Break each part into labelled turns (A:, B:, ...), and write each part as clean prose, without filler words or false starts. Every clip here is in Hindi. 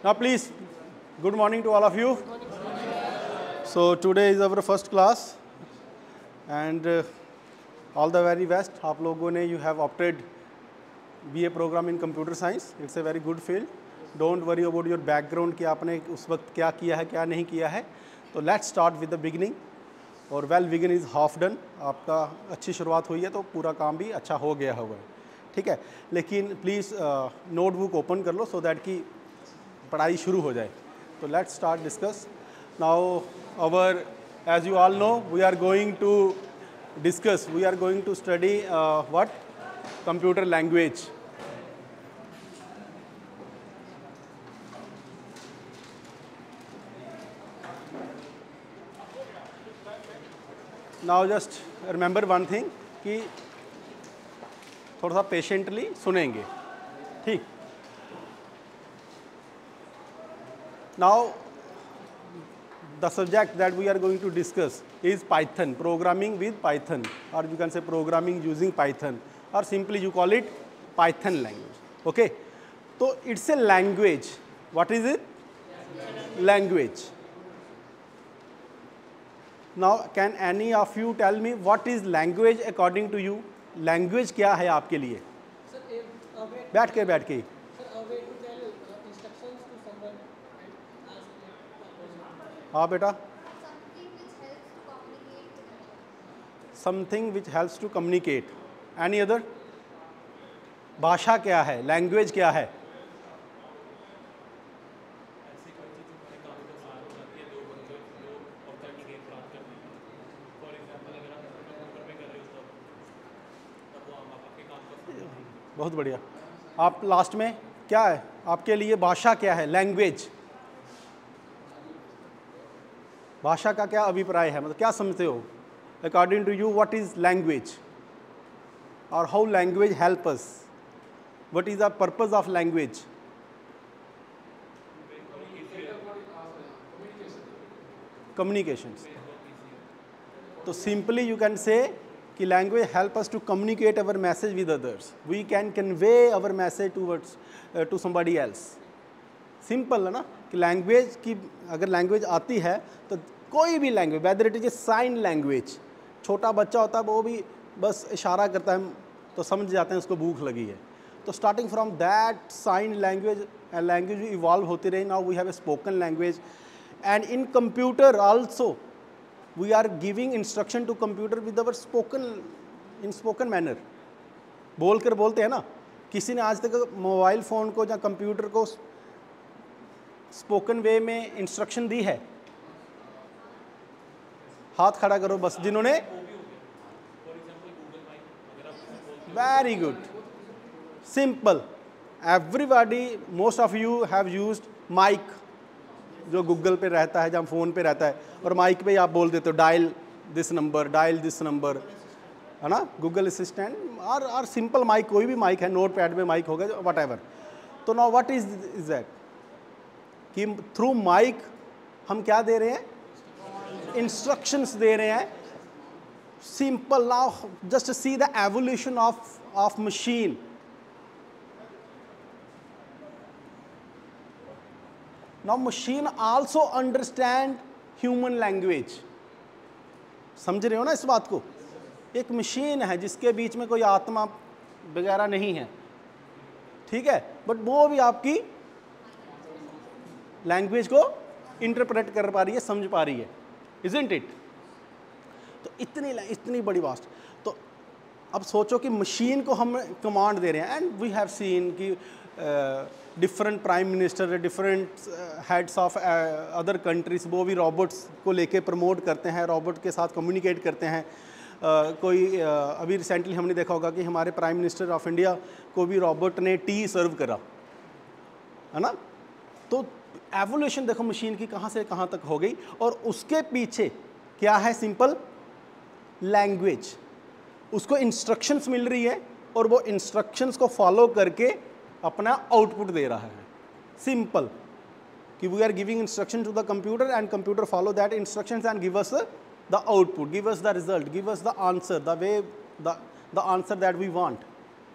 A: Now please, good morning to all of you. So today is our first class and all the very best. आप लोगों ने you have opted BA program in computer science. It's a very good field. Don't worry about your background कि आपने उस वक्त क्या किया है क्या नहीं किया है. तो let's start with the beginning. और well begin is half done. आपका अच्छी शुरुआत हुई है तो पूरा काम भी अच्छा हो गया होगा. ठीक है, लेकिन प्लीज़ नोटबुक ओपन कर लो सो दैट कि पढ़ाई शुरू हो जाए. तो let's start discuss now our as you all know we are going to study what computer language. Now just remember one thing कि थोड़ा सा पेशेंटली सुनेंगे. ठीक. Now, the subject that we are going to discuss is Python, programming with Python, or you can say programming using Python, or simply you call it Python language. Okay? So, it's a language. What is it? Language. Now, can any of you tell me what is language according to you? Language क्या है आपके लिए? बैठ के हाँ बेटा. Something which helps to communicate. Any other? भाषा क्या है? लैंग्वेज क्या है? बहुत बढ़िया. आप लास्ट में क्या है आपके लिए भाषा क्या है? लैंग्वेज. भाषा का क्या अभिप्राय है, मतलब क्या समझते हो? According to you what is language और how language help us? What is the purpose of language? Communications. तो सिंपली यू कैन से कि language help us to communicate our message with others. We can convey our message towards to somebody else. Simple है ना कि लैंग्वेज की अगर लैंग्वेज आती है तो कोई भी language, whether it is a sign language, छोटा बच्चा होता है वो भी बस इशारा करता है तो समझ जाते हैं उसको भूख लगी है. तो starting from that sign language language evolve होती रही. Now we have a spoken language and in computer also we are giving instruction to computer with our spoken manner. बोल कर बोलते हैं ना. किसी ने आज तक मोबाइल फ़ोन को या कंप्यूटर को स्पोकन वे में इंस्ट्रक्शन दी है? हाथ खड़ा करो बस जिन्होंने. Very good. Simple. Everybody, most of you have used mic जो गूगल पे रहता है या फ़ोन पे रहता है, और माइक पे आप बोल देते हो डायल दिस नंबर, है ना. गूगल असिस्टेंट और सिंपल माइक, कोई भी माइक है, नोट पैड में माइक होगा, वट एवर. तो नाउ व्हाट इज दैट कि थ्रू माइक हम क्या दे रहे हैं? इंस्ट्रक्शंस दे रहे हैं. Simple. Now just see the evolution of machine. Now machine also understand human language. समझ रहे हो ना इस बात को? एक मशीन है जिसके बीच में कोई आत्मा वगैरह नहीं है, ठीक है, बट वो भी आपकी लैंग्वेज को इंटरप्रेट कर पा रही है, समझ पा रही है. Isn't it? तो इतनी बड़ी वास्ट. तो अब सोचो कि मशीन को हम कमांड दे रहे हैं. एंड वी हैव सीन कि different prime minister, different heads of other countries वो भी रोबोट्स को लेके प्रमोट करते हैं, रोबोट के साथ कम्युनिकेट करते हैं. अभी रिसेंटली हमने देखा होगा कि हमारे प्राइम मिनिस्टर ऑफ इंडिया को भी रोबोट ने टी सर्व करा, है ना. तो एवोल्यूशन देखो मशीन की कहाँ से कहाँ तक हो गई. और उसके पीछे क्या है? Simple language. उसको इंस्ट्रक्शंस मिल रही है और वो इंस्ट्रक्शंस को फॉलो करके अपना आउटपुट दे रहा है. सिंपल कि we are giving instruction to the computer and computer follow that instructions and give us the output, give us the result, give us the answer, the way the answer that we want,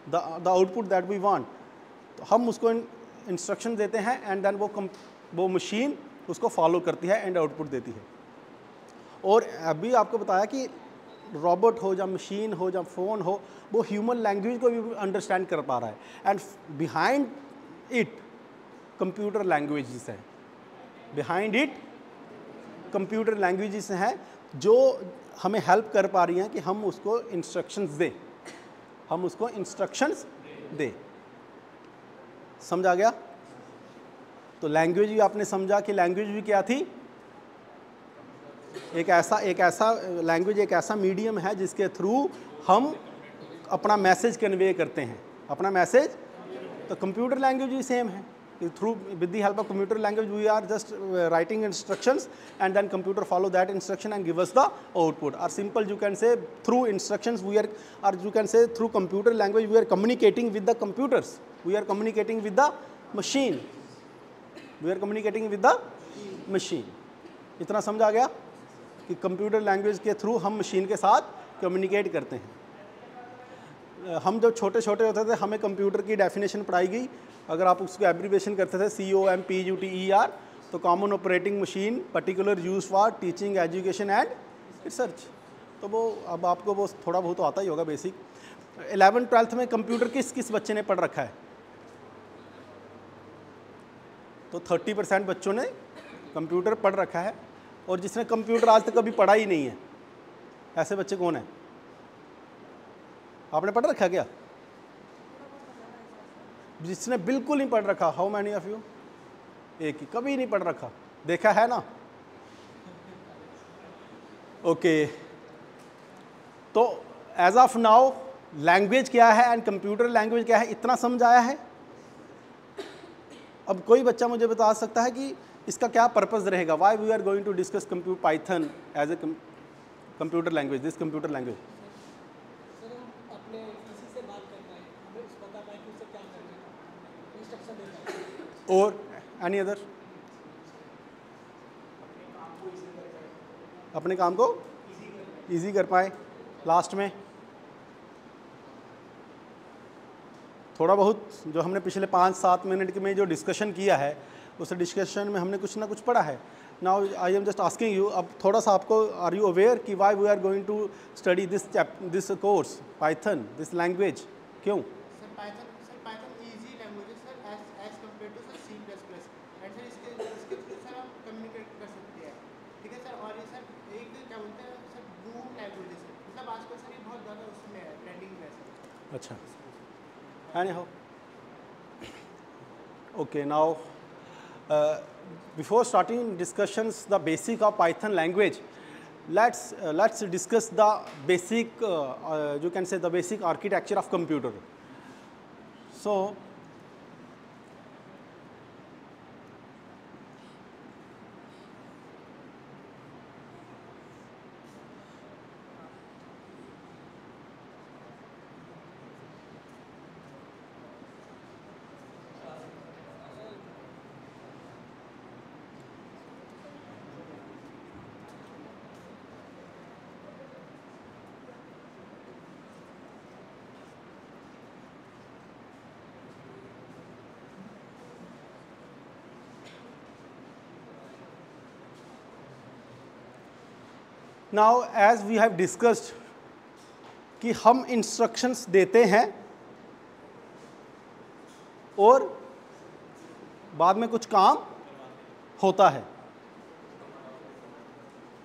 A: the output that we want. तो हम उसको इंस्ट्रक्शन देते हैं एंड देन वो मशीन उसको फॉलो करती है एंड आउटपुट देती है। और अभी आपको बताया कि रोबोट हो या मशीन हो या फ़ोन हो, वो ह्यूमन लैंग्वेज को भी अंडरस्टैंड कर पा रहा है and behind it computer languages हैं, बिहाइंड इट कंप्यूटर लैंग्वेजेस हैं जो हमें हेल्प कर पा रही हैं कि हम उसको इंस्ट्रक्शंस दें, हम उसको इंस्ट्रक्शंस दें। समझ आ गया? तो लैंग्वेज भी आपने समझा कि लैंग्वेज भी क्या थी, एक ऐसा लैंग्वेज एक ऐसा मीडियम है जिसके थ्रू हम अपना मैसेज कन्वे करते हैं, अपना मैसेज। तो कंप्यूटर लैंग्वेज भी सेम है, through with the help of computer language we are just writing instructions and then computer follow that instruction and give us the output. और simple you can say through instructions we are, और you can say through computer language we are communicating with the computers, we are communicating with the machine, we are communicating with the machine. इतना समझ आ गया कि कंप्यूटर लैंग्वेज के थ्रू हम मशीन के साथ कम्युनिकेट करते हैं। हम जब छोटे छोटे होते थे हमें कंप्यूटर की डेफिनेशन पढ़ाई गई, अगर आप उसको एब्रीविएशन करते थे COMPUTER, तो common operating machine particular use for teaching education and research. तो वो अब आपको वो थोड़ा बहुत आता ही होगा बेसिक। 11th-12th में कंप्यूटर किस किस बच्चे ने पढ़ रखा है? तो 30% बच्चों ने कंप्यूटर पढ़ रखा है, और जिसने कंप्यूटर आज तक कभी पढ़ा ही नहीं है, ऐसे बच्चे कौन है? आपने पढ़ रखा क्या? जिसने बिल्कुल नहीं पढ़ रखा, हाउ मैनी ऑफ यू? एक ही, कभी नहीं पढ़ रखा, देखा है ना? ओके, तो एज ऑफ नाउ लैंग्वेज क्या है एंड कंप्यूटर लैंग्वेज क्या है, इतना समझ आया है? अब कोई बच्चा मुझे बता सकता है कि इसका क्या पर्पस रहेगा? Why we are going to discuss computer Python as a computer language, this computer language. और एनी अदर? अपने काम को इजी कर पाए। लास्ट में थोड़ा बहुत जो हमने पिछले 5-7 मिनट में जो डिस्कशन किया है, उस डिस्कशन में हमने कुछ ना कुछ पढ़ा है। Now I am just asking you, अब थोड़ा सा आपको, आर यू अवेयर कि why we are going to study this course Python, this language? क्यों? अच्छा, anyhow, okay, now before starting discussions the basic of Python language, let's discuss the basic you can say the basic architecture of computer. So now as we have discussed कि हम इंस्ट्रक्शंस देते हैं और बाद में कुछ काम होता है,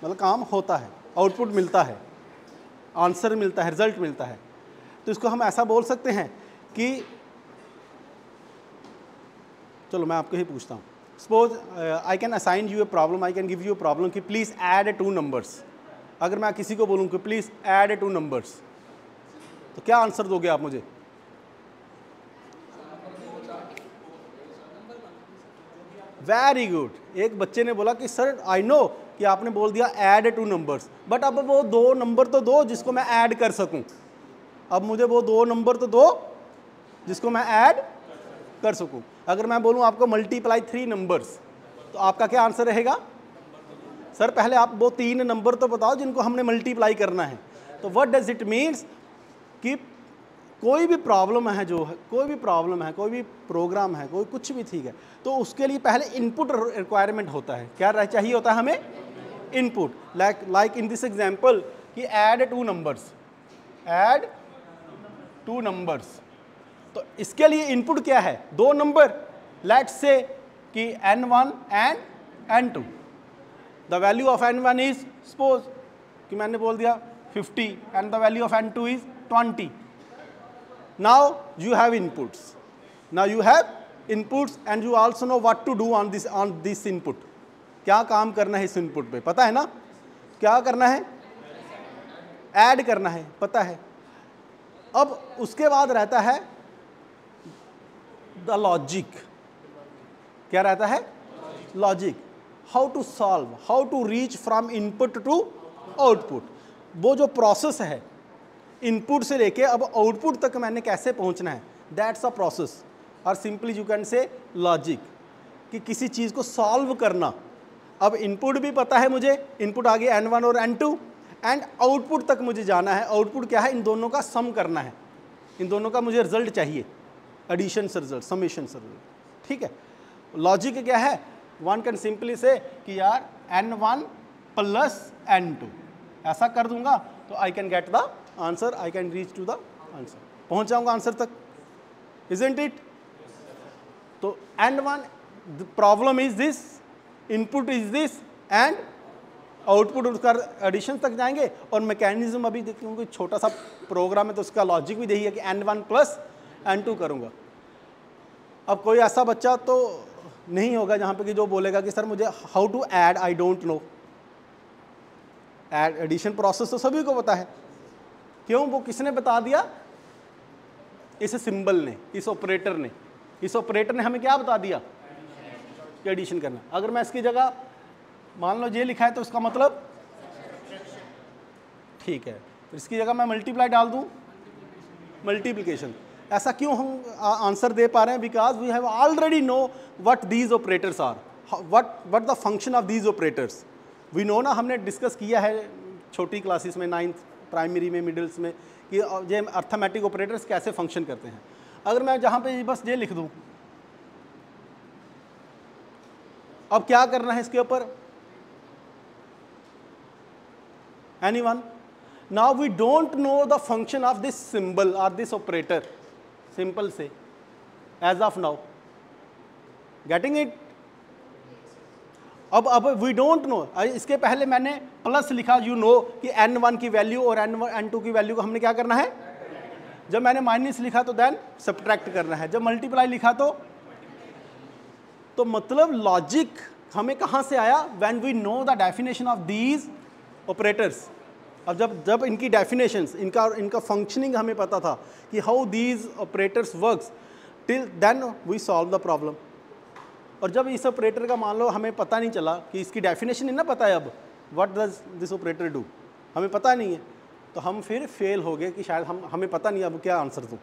A: मतलब काम होता है, आउटपुट मिलता है, आंसर मिलता है, रिजल्ट मिलता है। तो इसको हम ऐसा बोल सकते हैं कि, चलो मैं आपको ही पूछता हूँ, suppose I can assign U a problem, I can give U a problem कि प्लीज़ ऐड 2 नंबर्स। अगर मैं किसी को बोलूँ कि प्लीज़ ऐड 2 नंबर्स, तो क्या आंसर दोगे आप मुझे? Very good. एक बच्चे ने बोला कि सर आई नो कि आपने बोल दिया ऐड 2 नंबर्स, बट अब वो 2 नंबर तो दो जिसको मैं ऐड कर सकूं। अब मुझे वो 2 नंबर तो दो जिसको मैं ऐड कर सकूं। अगर मैं बोलूं आपको मल्टीप्लाई 3 नंबर्स, तो आपका क्या आंसर रहेगा? सर पहले आप वो 3 नंबर तो बताओ जिनको हमने मल्टीप्लाई करना है। तो व्हाट डज इट मीन्स कि कोई भी प्रॉब्लम है, जो है कोई भी प्रॉब्लम है, कोई भी प्रोग्राम है, कोई कुछ भी ठीक है, तो उसके लिए पहले इनपुट रिक्वायरमेंट होता है। क्या चाहिए होता है हमें? Input. Like in this example कि ऐड टू नंबर्स, तो इसके लिए इनपुट क्या है? 2 नंबर। लेट्स से कि n1 and n2। The value of n1 is, suppose कि मैंने बोल दिया 50 and the value of n2 is 20। Now you have inputs. And you also know what to do on this input. क्या काम करना है इस इनपुट पे, पता है ना? क्या करना है? ऐड करना है, पता है। अब उसके बाद रहता है द लॉजिक। क्या रहता है? Logic. How to solve, how to reach from input to output. वो जो प्रोसेस है, इनपुट से लेके अब आउटपुट तक मैंने कैसे पहुंचना है, दैट्स अ प्रोसेस। और सिंपली यू कैन से लॉजिक, कि किसी चीज़ को सॉल्व करना। अब इनपुट भी पता है मुझे, इनपुट आ गया n1 और n2, एंड आउटपुट तक मुझे जाना है। आउटपुट क्या है? इन दोनों का सम करना है, इन दोनों का मुझे रिजल्ट चाहिए, एडिशन से रिजल्ट, समेशन से रिजल्ट। ठीक है। लॉजिक क्या है? वन कैन सिंपली से कि यार n1 प्लस n2 ऐसा कर दूंगा तो I can get the answer, I can reach to the answer, पहुंच जाऊंगा आंसर तक। Isn't it? तो n1 the problem is this, input is this, and output उसका एडिशन तक जाएंगे। और मैकेनिज्म अभी क्योंकि छोटा सा प्रोग्राम है तो उसका लॉजिक भी यही है कि n1 प्लस n2 करूंगा। अब कोई ऐसा बच्चा तो नहीं होगा जहां पे कि जो बोलेगा कि सर मुझे how to add I don't know. Add addition process तो सभी को पता है। क्यों? वो किसने बता दिया? इस सिंबल ने, इस ऑपरेटर ने। इस ऑपरेटर ने हमें क्या बता दिया? कि एडिशन करना। अगर मैं इसकी जगह मान लो ये लिखा है तो इसका मतलब ठीक है, तो इसकी जगह मैं मल्टीप्लाई डाल दूं, मल्टीप्लिकेशन। ऐसा क्यों हम आंसर दे पा रहे हैं? Because we have already know what these operators are, what the function of these operators. We know ना, हमने डिस्कस किया है छोटी क्लासेस में, 9th प्राइमरी में, मिडिल्स में, कि ये अर्थमेटिक ऑपरेटर्स कैसे फंक्शन करते हैं। अगर मैं जहाँ पे बस ये लिख दूँ, अब क्या करना है इसके ऊपर? Anyone? Now we don't know the function of this symbol और दिस ऑपरेटर, सिंपल से, as of now. Getting it? अब वी डोंट नो। इसके पहले मैंने प्लस लिखा, यू नो कि n1 की वैल्यू और n2 की वैल्यू को हमने क्या करना है? जब मैंने माइनस लिखा तो देन सब्ट्रैक्ट करना है। जब मल्टीप्लाई लिखा तो मतलब लॉजिक हमें कहाँ से आया? When we know the definition of these operators. अब जब इनकी डेफिनेशंस, इनका फंक्शनिंग हमें पता था कि how these operators works, till then we solve the problem. और जब इस ऑपरेटर का मान लो हमें पता नहीं चला कि इसकी डेफिनेशन नहीं ना पता है, अब what does this operator do, हमें पता नहीं है, तो हम फिर फेल हो गए कि शायद हमें पता नहीं अब क्या आंसर दूँ।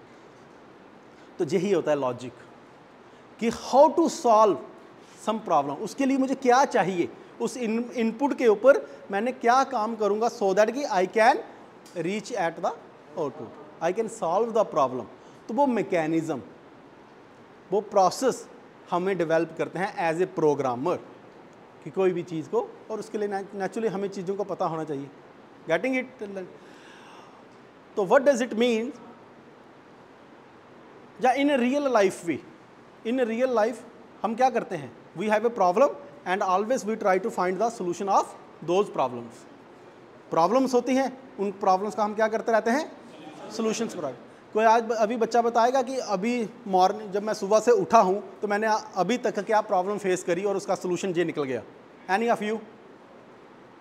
A: तो यही होता है लॉजिक, कि how to solve some problem. उसके लिए मुझे क्या चाहिए, उस इनपुट के ऊपर मैंने क्या काम करूँगा, सो दैट कि आई can reach at the output, I can solve the problem. तो वो मैकेनिज्म, वो प्रोसेस हमें डेवलप करते हैं एज ए प्रोग्रामर, कि कोई भी चीज़ को, और उसके लिए नेचुरली हमें चीज़ों को पता होना चाहिए। Getting it? तो व्हाट डज इट मीन? या इन रियल लाइफ भी, इन रियल लाइफ हम क्या करते हैं? We have a problem and always we try to find the solution of those problems. Problems होती हैं, उन प्रॉब्लम्स का हम क्या करते रहते हैं? Solutions provide. कोई आज अभी बच्चा बताएगा कि अभी मॉर्निंग जब मैं सुबह से उठा हूँ तो मैंने अभी तक क्या प्रॉब्लम फेस करी और उसका सोल्यूशन ये निकल गया? Any of you?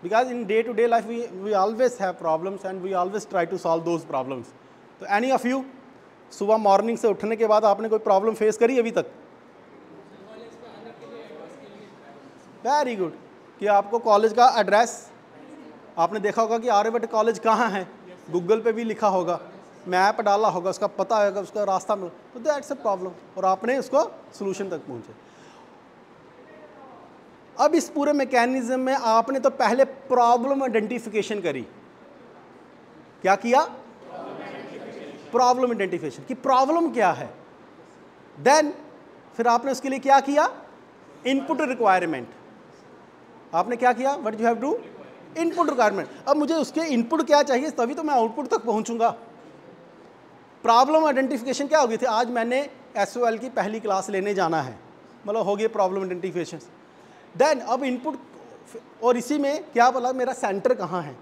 A: Because in day to day life we always have problems and we always try to solve those problems. तो एनी ऑफ यू, सुबह मॉर्निंग से उठने के बाद आपने कोई प्रॉब्लम फेस करी अभी तक? Very good. कि आपको कॉलेज का एड्रेस आपने देखा होगा कि आर्यभट्ट कॉलेज कहाँ है, गूगल पे भी लिखा होगा, मैप डाला होगा, उसका पता होगा, उसका रास्ता मिल, तो दैट्स अ प्रॉब्लम, और आपने उसको सोल्यूशन तक पहुंचे। अब इस पूरे मैकेनिज्म में आपने तो पहले प्रॉब्लम आइडेंटिफिकेशन करी। क्या किया? प्रॉब्लम आइडेंटिफिकेशन कि प्रॉब्लम क्या है। देन फिर आपने उसके लिए क्या किया, इनपुट रिक्वायरमेंट। आपने क्या किया, what you have to input requirement. अब मुझे उसके इनपुट क्या चाहिए तभी तो मैं आउटपुट तक पहुंचूंगा। प्रॉब्लम आइडेंटिफिकेशन क्या होगी थी, आज मैंने SOL की पहली क्लास लेने जाना है, मतलब हो गया प्रॉब्लम आइडेंटिफिकेशन। देन अब इनपुट, और इसी में क्या बोला, मेरा सेंटर कहाँ है।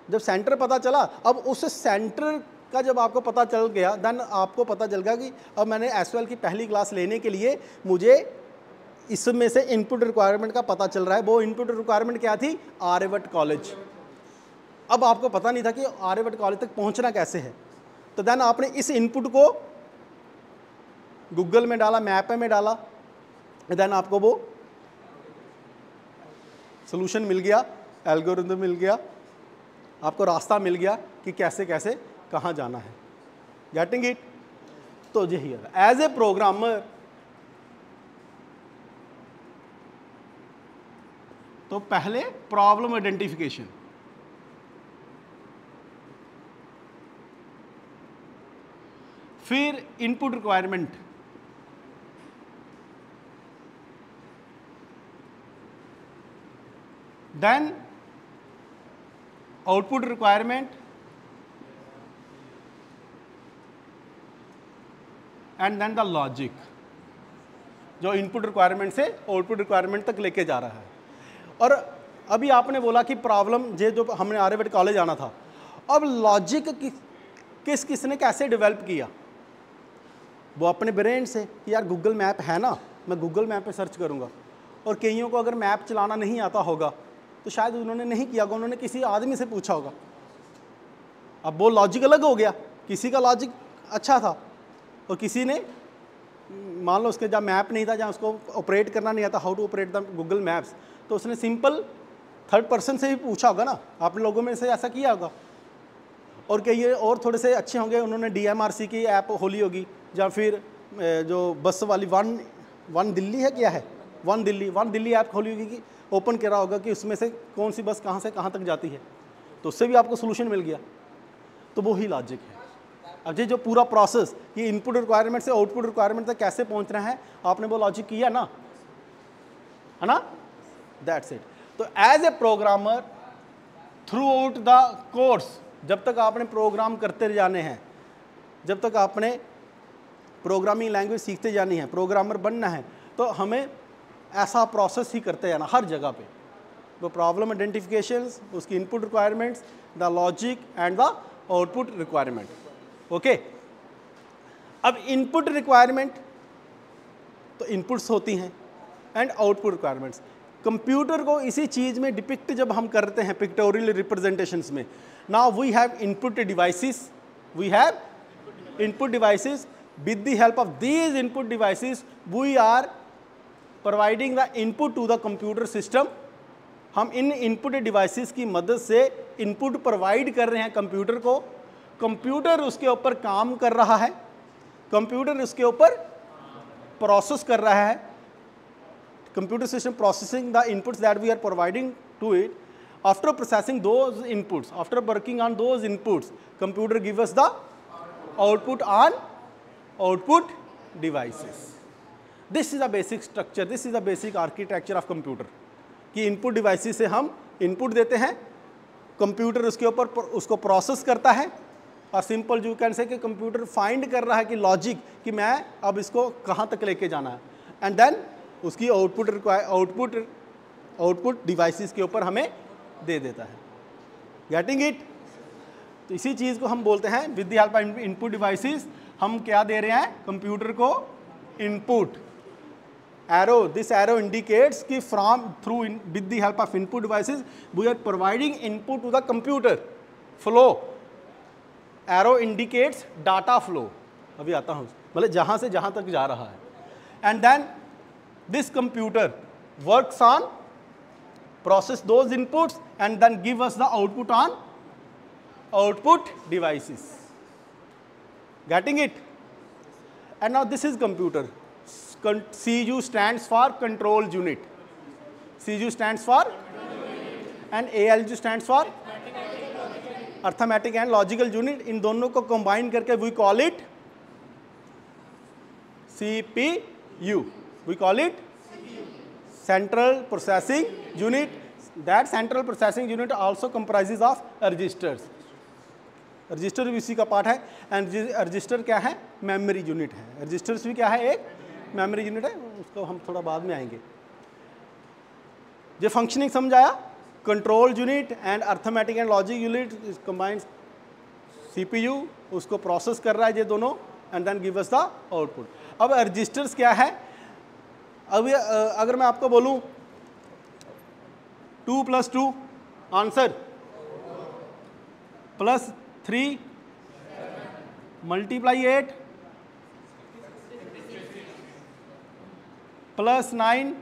A: जब सेंटर पता चला, अब उस सेंटर का जब आपको पता चल गया, देन आपको पता चल गया कि अब मैंने SOL की पहली क्लास लेने के लिए मुझे इसमें से इनपुट रिक्वायरमेंट का पता चल रहा है। वो इनपुट रिक्वायरमेंट क्या थी, आर्यभट्ट कॉलेज। अब आपको पता नहीं था कि आर्यभट्ट कॉलेज तक पहुंचना कैसे है, तो देन आपने इस इनपुट को गूगल में डाला, मैप में डाला, देन आपको वो सॉल्यूशन मिल गया, एल्गोरिथम मिल गया, आपको रास्ता मिल गया कि कैसे कैसे कहाँ जाना है। Getting it. तो यही है एज ए प्रोग्रामर। तो पहले प्रॉब्लम आइडेंटिफिकेशन, फिर input requirement, then output requirement, and then the logic, जो इनपुट रिक्वायरमेंट से आउटपुट रिक्वायरमेंट तक लेके जा रहा है। और अभी आपने बोला कि प्रॉब्लम जो हमने आर्यभट्ट कॉलेज आना था, अब लॉजिक किसने कैसे डेवलप किया, वो अपने ब्रेन से कि यार गूगल मैप है ना, मैं गूगल मैप पे सर्च करूँगा। और कईयों को अगर मैप चलाना नहीं आता होगा तो शायद उन्होंने नहीं किया होगा, उन्होंने किसी आदमी से पूछा होगा। अब वो लॉजिक अलग हो गया, किसी का लॉजिक अच्छा था और किसी ने, मान लो उसके जहाँ मैप नहीं था, जहाँ उसको ऑपरेट करना नहीं आता, how to operate the Google Maps, तो उसने सिंपल थर्ड पर्सन से ही पूछा होगा ना। आप लोगों में से ऐसा किया होगा। और कई और थोड़े से अच्छे होंगे, उन्होंने DMRC की ऐप खोली होगी, या फिर जो बस वाली वन दिल्ली है, क्या है, वन दिल्ली ऐप खोली होगी कि ओपन करा होगा कि उसमें से कौन सी बस कहाँ से कहाँ तक जाती है, तो उससे भी आपको सोल्यूशन मिल गया। तो वो ही लॉजिक है। अब ये जो पूरा प्रोसेस, ये इनपुट रिक्वायरमेंट से आउटपुट रिक्वायरमेंट तक कैसे पहुँचना है, आपने वो लॉजिक किया ना, है ना, दैट्स इट। तो as a programmer throughout the course, जब तक आपने प्रोग्राम करते जाने हैं, जब तक आपने प्रोग्रामिंग लैंग्वेज सीखते जानी है, प्रोग्रामर बनना है, तो हमें ऐसा प्रोसेस ही करते जाना हर जगह पे। तो प्रॉब्लम आइडेंटिफिकेशंस, उसकी input requirements, the logic and the output requirement. Okay, अब इनपुट रिक्वायरमेंट तो इनपुट्स होती हैं एंड आउटपुट रिक्वायरमेंट्स। कंप्यूटर को इसी चीज़ में डिपिक्ट जब हम करते हैं पिक्टोरियल रिप्रेजेंटेशंस में, now we have input devices, we have input devices. With the help of these input devices we are providing the input to the computer system. हम इन इनपुट डिवाइसेस की मदद से इनपुट प्रोवाइड कर रहे हैं कंप्यूटर को, कंप्यूटर उसके ऊपर काम कर रहा है, कंप्यूटर उसके ऊपर प्रोसेस कर रहा है, computer system processing the inputs that we are providing to it. After processing those inputs, after working on those inputs, computer gives us the output on output devices. This is the basic structure, this is the basic architecture of computer. कि इनपुट डिवाइसेस से हम इनपुट देते हैं, कंप्यूटर उसके ऊपर उसको प्रोसेस करता है, और सिंपल यू कैन से कि कंप्यूटर फाइंड कर रहा है कि लॉजिक कि मैं अब इसको कहाँ तक लेके जाना है, एंड देन उसकी आउटपुट डिवाइसेस के ऊपर हमें दे देता है. Getting it? तो इसी चीज़ को हम बोलते हैं with the help of input devices. हम क्या दे रहे हैं कंप्यूटर को? Input. Arrow, this arrow indicates कि from through with the help of input devices we are providing input to the computer. Flow, arrow indicates data flow. अभी आता हूँ, मतलब जहाँ से जहाँ तक जा रहा है. And then this computer works on process those inputs and then give us the output on output devices. Getting it? And now this is computer. CU stands for control unit. CU stands for and ALU stands for arithmetic and logical unit, इन दोनों को कंबाइन करके we call it CPU. We call it central processing unit. That central processing unit also comprises of registers. Register भी इसी का पार्ट है, एंड रजिस्टर क्या है, मेमोरी यूनिट है। रजिस्टर्स भी क्या है, एक मेमोरी यूनिट है, उसको हम थोड़ा बाद में आएंगे। जो फंक्शनिंग समझ आया, control unit and arithmetic and logic unit combined CPU, उसको प्रोसेस कर रहा है ये दोनों, and then give us the output. अब रजिस्टर्स क्या है, अब अगर मैं आपको बोलूं 2 + 2 आंसर +3 × 8 +9,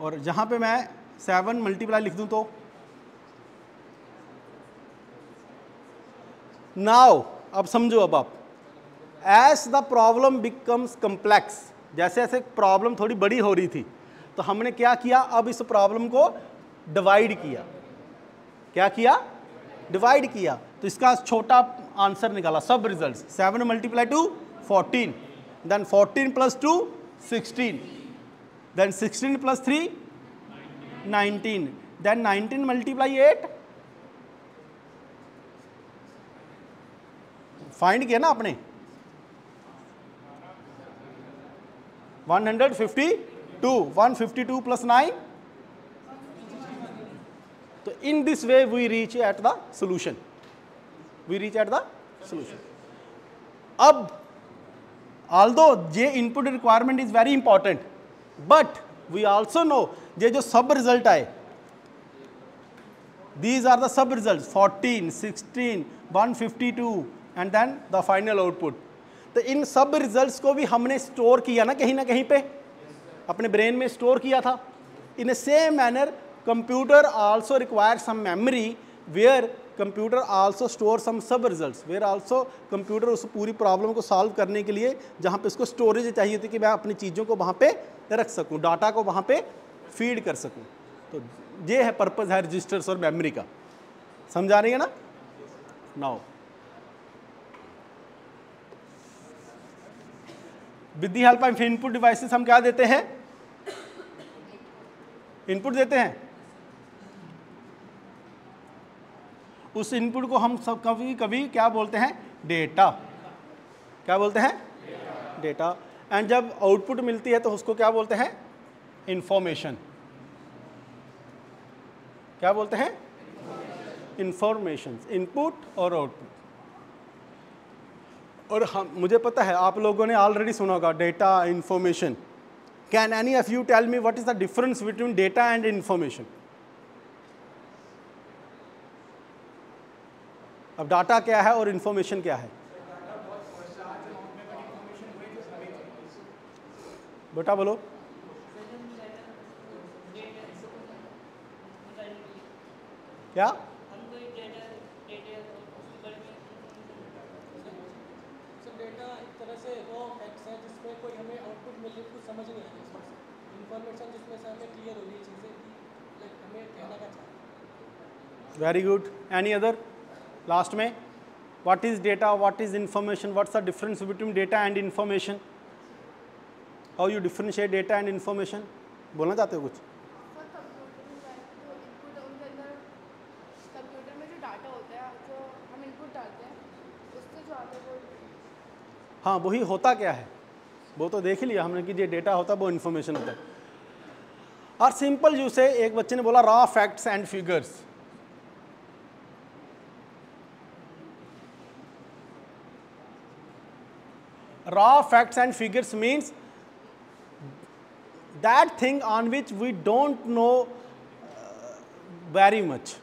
A: और जहां पे मैं 7 मल्टीप्लाई लिख दूं तो नाउ अब समझो, अब आप as the problem becomes complex, जैसे जैसे प्रॉब्लम थोड़ी बड़ी हो रही थी तो हमने क्या किया, अब इस प्रॉब्लम को डिवाइड किया। क्या किया, डिवाइड किया, तो इसका छोटा आंसर निकाला, sub result 7 × 2 14, then 14 + 2 16, then 16 + 3 19, then 19 × 8 find किया ना आपने 152, 152 + 9, तो in this way we reach at the solution, we reach at the solution. अब ऑल्दो ये input requirement is very important, but we also know ये जो सब रिजल्ट आए, these are the sub result 14, 16, 152 and then the final output. तो इन सब रिजल्ट्स को भी हमने स्टोर किया ना कहीं पे, अपने ब्रेन में स्टोर किया था। In a same manner computer also require some memory, where computer also store some sub results, where also computer उस पूरी प्रॉब्लम को सॉल्व करने के लिए जहाँ पे उसको स्टोरेज चाहिए थी कि मैं अपनी चीज़ों को वहाँ पे रख सकूँ, डाटा को वहाँ पे फीड कर सकूँ। तो ये है पर्पज़ है रजिस्टर्स और मेमोरी का, समझा रही है ना। Now with the help of input devices हम क्या देते हैं, इनपुट देते हैं। उस इनपुट को हम सब कभी कभी क्या बोलते हैं, डेटा। क्या बोलते हैं, डेटा। एंड जब आउटपुट मिलती है तो उसको क्या बोलते हैं, इंफॉर्मेशन। क्या बोलते हैं, इंफॉर्मेशन, इनपुट और आउटपुट। और हम, मुझे पता है आप लोगों ने ऑलरेडी सुना होगा data, information. Can any of you tell me what is the difference between data and information? अब डाटा क्या है और इंफॉर्मेशन क्या है, बेटा बोलो। क्या
B: डेटा एक तरह से वो फैक्ट्स है जिसमें कोई हमें आउटपुट मिले कुछ समझ नहीं आ रही, इंफॉर्मेशन जिसमें से हमें क्लियर हो रही चीज़ें कि लाइक हमें कहना का चाहते।
A: Very good. Any other last में, what is data, what is information, what's the difference between data and information, how you differentiate data and information? बोलना चाहते हो कुछ?
C: कंप्यूटर में जो डाटा होता है, जो हम इनपुट डालते हैं, उससे जो आता है वो,
A: हाँ वही होता क्या है, वो तो देख ही लिया हमने कि ये डेटा होता है, वो इन्फॉर्मेशन होता है। और सिंपल यूज से एक बच्चे ने बोला raw facts and figures. Raw facts and figures means that thing on which we don't know very much,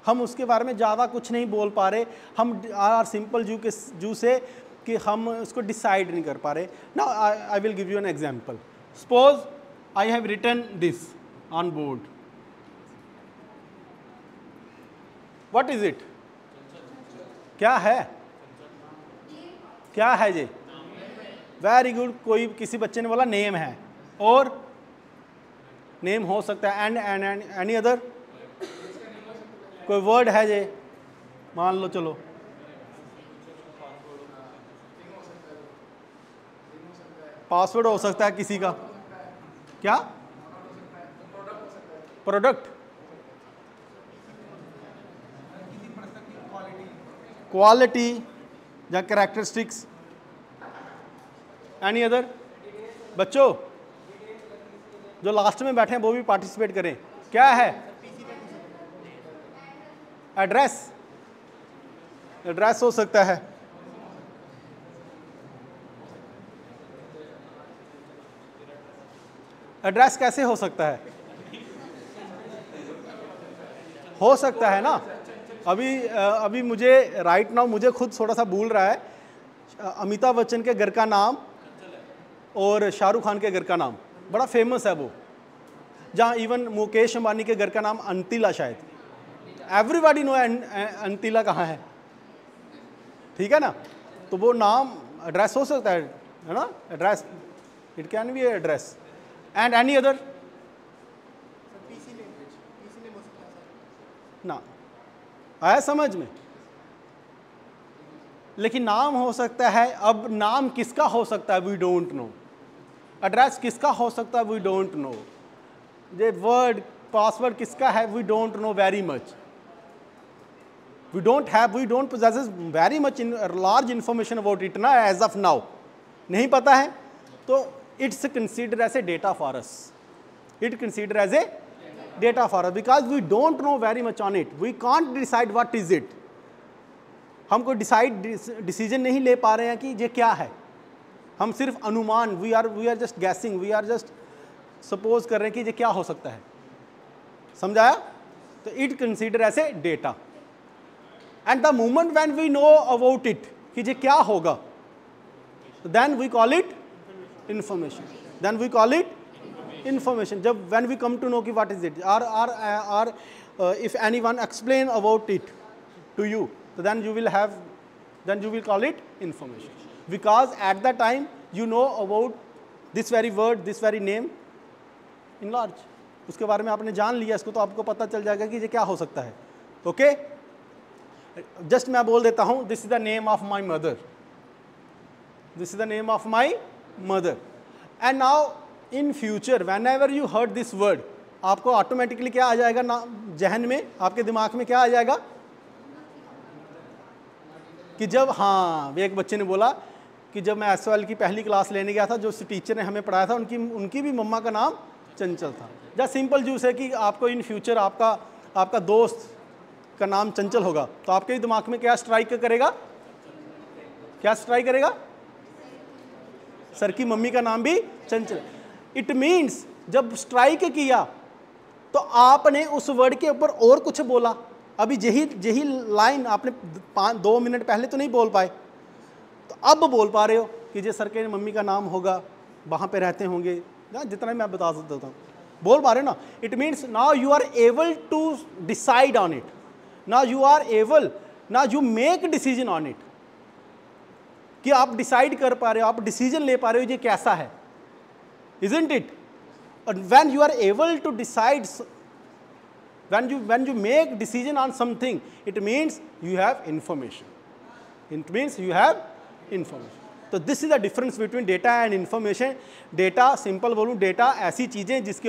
A: हम उसके बारे में ज़्यादा कुछ नहीं बोल पा रहे, हम आर सिंपल जू से कि हम उसको डिसाइड नहीं कर पा रहे। Now I will give you an example. Suppose I have written this on board, what is it? क्या है, क्या है ये? Very good. कोई किसी बच्चे ने बोला नेम है, और नेम हो सकता है, एंड एनी अदर? कोई वर्ड है जे, मान लो, चलो पासवर्ड हो सकता है किसी का, क्या प्रोडक्ट, क्वालिटी या कैरेक्टरिस्टिक्स, एनी अदर। बच्चों जो लास्ट में बैठे हैं वो भी पार्टिसिपेट करें। क्या है? एड्रेस, एड्रेस हो सकता है, एड्रेस कैसे हो सकता है? हो सकता है ना। अभी मुझे राइट नाउ मुझे खुद थोड़ा सा भूल रहा है, अमिताभ बच्चन के घर का नाम और शाहरुख खान के घर का नाम बड़ा फेमस है वो, जहाँ इवन मुकेश अंबानी के घर का नाम अंतिला, शायद एवरीबॉडी नो अंतिला कहाँ है, ठीक है ना। तो वो नाम एड्रेस हो सकता है ना, address, it can be address. And any other ना, आया समझ में? लेकिन नाम हो सकता है, अब नाम किसका हो सकता है वी डोंट नो, एड्रेस किसका हो सकता है वी डोंट नो, ये वर्ड पासवर्ड किसका है we don't know very much, we don't possess very much in large information about it ना एज ऑफ नाउ, नहीं पता है, तो it's consider as a data for us, it consider as a data for us because we don't know very much on it, we can't decide what is it, हम कोई डिसीजन नहीं ले पा रहे हैं कि ये क्या है, हम सिर्फ अनुमान, we are just guessing, we are just suppose कर रहे हैं कि ये क्या हो सकता है, समझाया? तो it consider as a data and the moment when we know about it कि ये क्या होगा, then we call it information, then we call it information. जब when we come to know कि व्हाट इज इट, और if anyone explain about it to you, so then you will call it information, because at that time you know about this very word, this very name in large, उसके बारे में आपने जान लिया इसको, तो आपको पता चल जाएगा कि ये क्या हो सकता है। ओके, जस्ट मैं बोल देता हूँ, this is the name of my mother, this is the name of my mother, and now in future when ever you heard this word, आपको ऑटोमेटिकली क्या आ जाएगा ना जहन में, आपके दिमाग में क्या आ जाएगा कि जब, हाँ, एक बच्चे ने बोला कि जब मैं SOL की पहली क्लास लेने गया था, जो टीचर ने हमें पढ़ाया था उनकी भी मम्मा का नाम चंचल था। जब सिंपल जूस है कि आपको इन फ्यूचर आपका दोस्त का नाम चंचल होगा, तो आपके दिमाग में क्या स्ट्राइक करेगा, क्या स्ट्राइक करेगा? सर की मम्मी का नाम भी चंचल। इट मीन्स जब स्ट्राइक किया तो आपने उस वर्ड के ऊपर और कुछ बोला, अभी यही लाइन आपने 2 मिनट पहले तो नहीं बोल पाए, तो अब बोल पा रहे हो कि जे सर के मम्मी का नाम होगा, वहाँ पे रहते होंगे, ना जितना मैं बता सकता हूँ, बोल पा रहे हो ना। It means now you are able to decide on it, now you are able, now you make decision on it, कि आप डिसाइड कर पा रहे हो, आप डिसीजन ले पा रहे हो ये कैसा है, इजंट इट? और when you are able to decide, when you make decision on something, it means you have information, it means you have information. तो this is the difference between data and information. data, simple बोलूँ, data ऐसी चीज़ें जिसके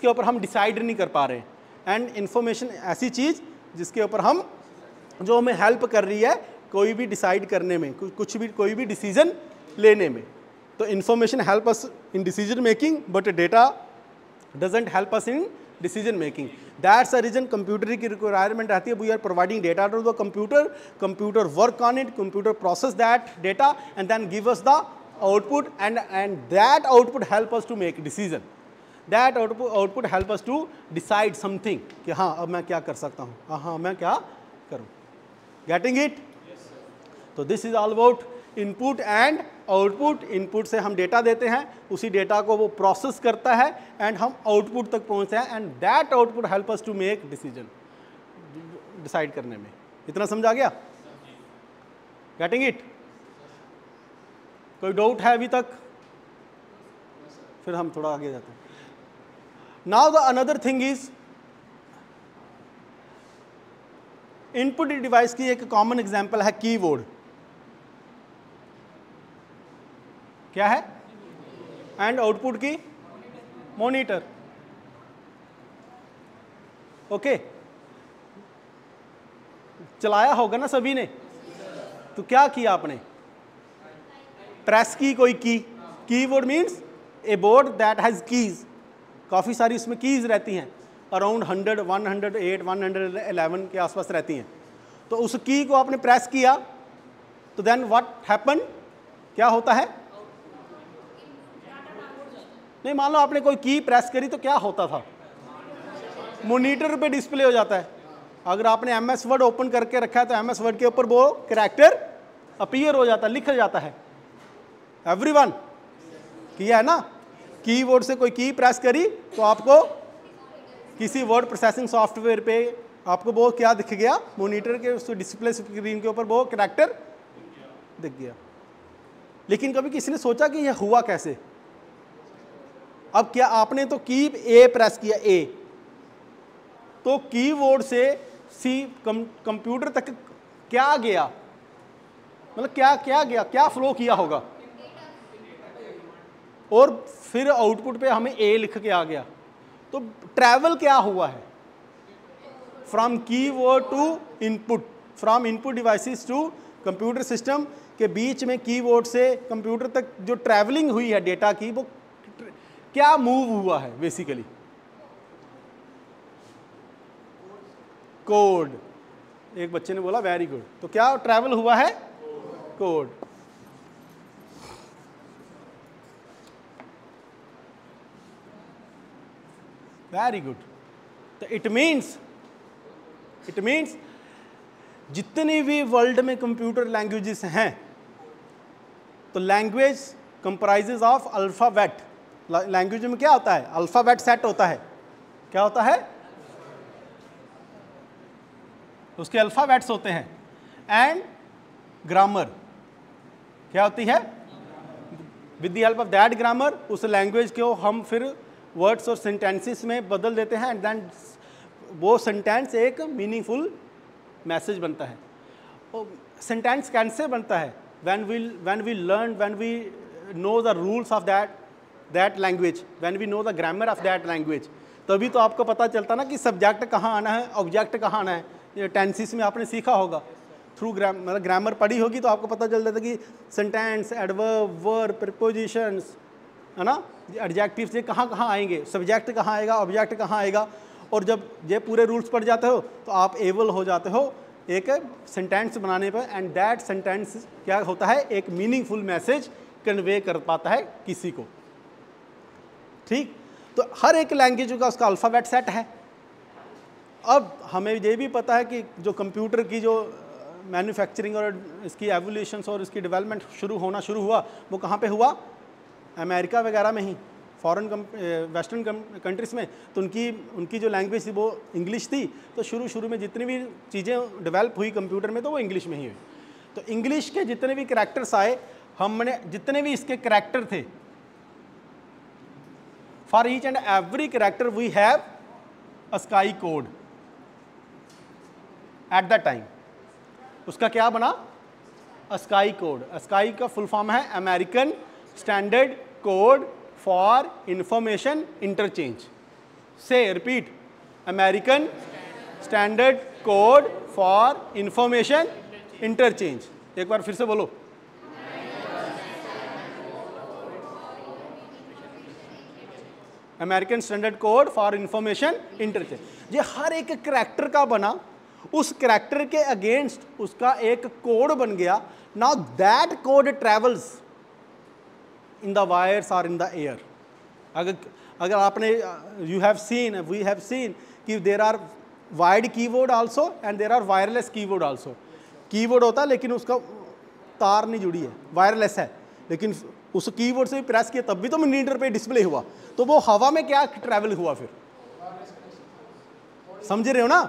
A: ऊपर हम डिसाइड नहीं कर पा रहे हैं, एंड इंफॉर्मेशन ऐसी चीज़ जिसके ऊपर जो हमें हेल्प कर रही है कोई भी डिसाइड करने में, कोई भी डिसीजन लेने में। तो information help us in decision making, but data doesn't help us in decision making. That's a reason computer की रिक्वायरमेंट रहती है, we are providing data to the computer work on it, computer process that data and then give us the output, and that output help us to make decision, that output help us to decide something कि हाँ अब मैं क्या कर सकता हूँ, हाँ मैं क्या करूँ। Getting it? तो this is all about input and output. Input से हम डेटा देते हैं, उसी डेटा को वो प्रोसेस करता है एंड हम आउटपुट तक पहुंचते हैं, and that output help us to make decision, decide करने में। इतना समझ आ गया? Getting it? कोई डाउट है अभी तक? फिर हम थोड़ा आगे जाते हैं। Now the another thing is input device की एक कॉमन एग्जांपल है कीबोर्ड। क्या है? एंड आउटपुट की मॉनिटर। ओके, चलाया होगा ना सभी ने, तो क्या किया आपने? प्रेस की कोई की। Keyboard means A board that has keys. काफ़ी सारी उसमें कीज रहती हैं, अराउंड 100, 108, 111 के आसपास रहती हैं। तो उस की को आपने प्रेस किया तो देन व्हाट हैपन, क्या होता है? नहीं, मान लो आपने कोई की प्रेस करी तो क्या होता था? मॉनिटर पे डिस्प्ले हो जाता है। अगर आपने MS वर्ड ओपन करके रखा है तो MS वर्ड के ऊपर वो कैरेक्टर अपीयर हो जाता है, लिखा जाता है। एवरीवन किया है ना? कीबोर्ड से कोई की प्रेस करी तो आपको किसी वर्ड प्रोसेसिंग सॉफ्टवेयर पे आपको वो क्या दिख गया? मॉनिटर के उस डिस्प्ले स्क्रीन के ऊपर वो कैरेक्टर दिख गया। लेकिन कभी किसी ने सोचा कि यह हुआ कैसे? अब क्या आपने तो की ए प्रेस किया, ए, तो कीबोर्ड से सी कंप्यूटर तक क्या गया? मतलब क्या क्या गया, क्या फ्लो किया होगा? और फिर आउटपुट पे हमें ए लिख के आ गया। तो ट्रैवल क्या हुआ है? From keyboard to input, from input devices to computer system के बीच में कीबोर्ड से कंप्यूटर तक जो ट्रैवलिंग हुई है डेटा की, वो क्या मूव हुआ है बेसिकली? कोड। एक बच्चे ने बोला वेरी गुड। तो क्या ट्रैवल हुआ है? कोड। Very good. तो इट मीन्स जितनी भी वर्ल्ड में कंप्यूटर लैंग्वेजेस हैं, तो language comprises of alphabet. Language में क्या होता है? अल्फाबेट सेट होता है। क्या होता है? उसके अल्फाबेट्स होते हैं। एंड ग्रामर क्या होती है? With the help of that grammar उस लैंग्वेज को हम फिर वर्ड्स और सेंटेंसेस में बदल देते हैं, एंड देन वो सेंटेंस एक मीनिंगफुल मैसेज बनता है। सेंटेंस कैसे बनता है? When we learn, when we know the rules of that language, when we know the grammar of that language, तभी तो आपको पता चलता ना कि सब्जेक्ट कहाँ आना है, ऑब्जेक्ट कहाँ आना है। ये टेंसेस में आपने सीखा होगा, थ्रू ग्रामर पढ़ी होगी, तो आपको पता चल जाता कि सेंटेंस, एडवर्ब, वर्ब, प्रीपोजिशंस, है ना, एडजेक्टिव्स ये कहाँ कहाँ आएंगे, सब्जेक्ट कहाँ आएगा, ऑब्जेक्ट कहाँ आएगा। और जब ये पूरे रूल्स पढ़ जाते हो तो आप एबल हो जाते हो एक सेंटेंस बनाने पर, एंड दैट सेंटेंस क्या होता है? एक मीनिंगफुल मैसेज कन्वे कर पाता है किसी को। ठीक, तो हर एक लैंग्वेज का उसका अल्फ़ाबेट सेट है। अब हमें ये भी पता है कि जो कंप्यूटर की जो मैन्युफैक्चरिंग और इसकी एवोल्यूशंस और इसकी डेवलपमेंट शुरू हुआ, वो कहाँ पे हुआ? अमेरिका वगैरह में ही, फॉरेन वेस्टर्न कंट्रीज़ में। तो उनकी जो लैंग्वेज थी वो इंग्लिश थी। तो शुरू में जितनी भी चीज़ें डेवलप हुई कंप्यूटर में, तो वो इंग्लिश में ही हुई। तो इंग्लिश के जितने भी करैक्टर्स आए, हमने जितने भी इसके करैक्टर थे, for each and every character we have a ASCII code at the time. उसका क्या बना? ASCII code. स्काई का फुल फॉर्म है American standard code for information interchange. Say repeat, American standard code for information interchange. एक बार फिर से बोलो। American standard code for information interchange. ये हर एक करैक्टर का बना, उस करैक्टर के अगेंस्ट उसका एक कोड बन गया। Now that code travels in the wires और इन द एयर। अगर आपने वी हैव सीन कि there are wired keyboard also and there are wireless keyboard also. Keyboard होता है लेकिन उसका तार नहीं जुड़ी है, वायरलेस है, लेकिन उस कीबोर्ड से भी प्रेस किया तब भी तो मॉनिटर पे डिस्प्ले हुआ। तो वो हवा में क्या ट्रैवल हुआ? फिर समझ रहे हो ना?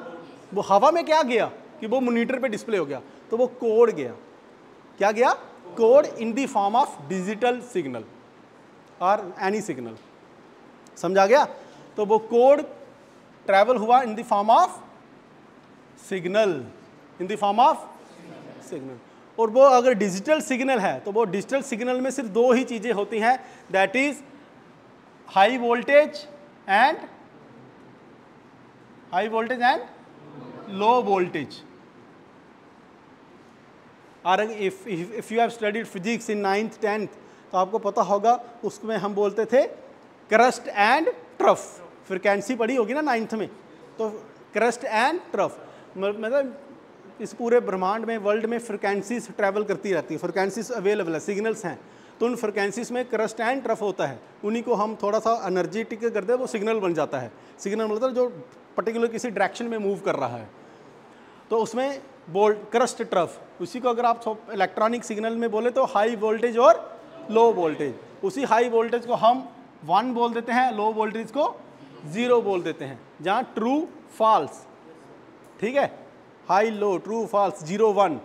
A: वो हवा में क्या गया कि वो मॉनिटर पे डिस्प्ले हो गया, तो वो कोड गया। क्या गया? Code in the form of digital signal और एनी सिग्नल। समझा गया? तो वो कोड ट्रैवल हुआ in the form of signal. In the form of signal. और वो अगर डिजिटल सिग्नल है तो वो डिजिटल सिग्नल में सिर्फ दो ही चीज़ें होती हैं, that is high voltage and low voltage. और if you have studied physics in 9th 10th तो आपको पता होगा, उसमें हम बोलते थे क्रस्ट एंड ट्रफ। फ्रिक्वेंसी पढ़ी होगी ना 9th में, तो क्रस्ट एंड ट्रफ मतलब इस पूरे ब्रह्मांड में, वर्ल्ड में फ्रिक्वेंसीज ट्रैवल करती रहती है, फ्रिक्वेंसीज अवेलेबल है, सिग्नल्स हैं, तो उन फ्रिक्वेंसीज में क्रस्ट एंड ट्रफ होता है। उन्हीं को हम थोड़ा सा एनर्जेटिक कर दे वो सिग्नल बन जाता है। सिग्नल मतलब जो पर्टिकुलर किसी डायरेक्शन में मूव कर रहा है, तो उसमें क्रस्ट ट्रफ। उसी को अगर आप इलेक्ट्रॉनिक सिग्नल में बोले तो हाई वोल्टेज और लो वोल्टेज। उसी हाई वोल्टेज को हम 1 बोल देते हैं, लो वोल्टेज को 0 बोल देते हैं, जहाँ ट्रू फॉल्स, ठीक है, हाई लो, ट्रू फॉल्स, 0 1।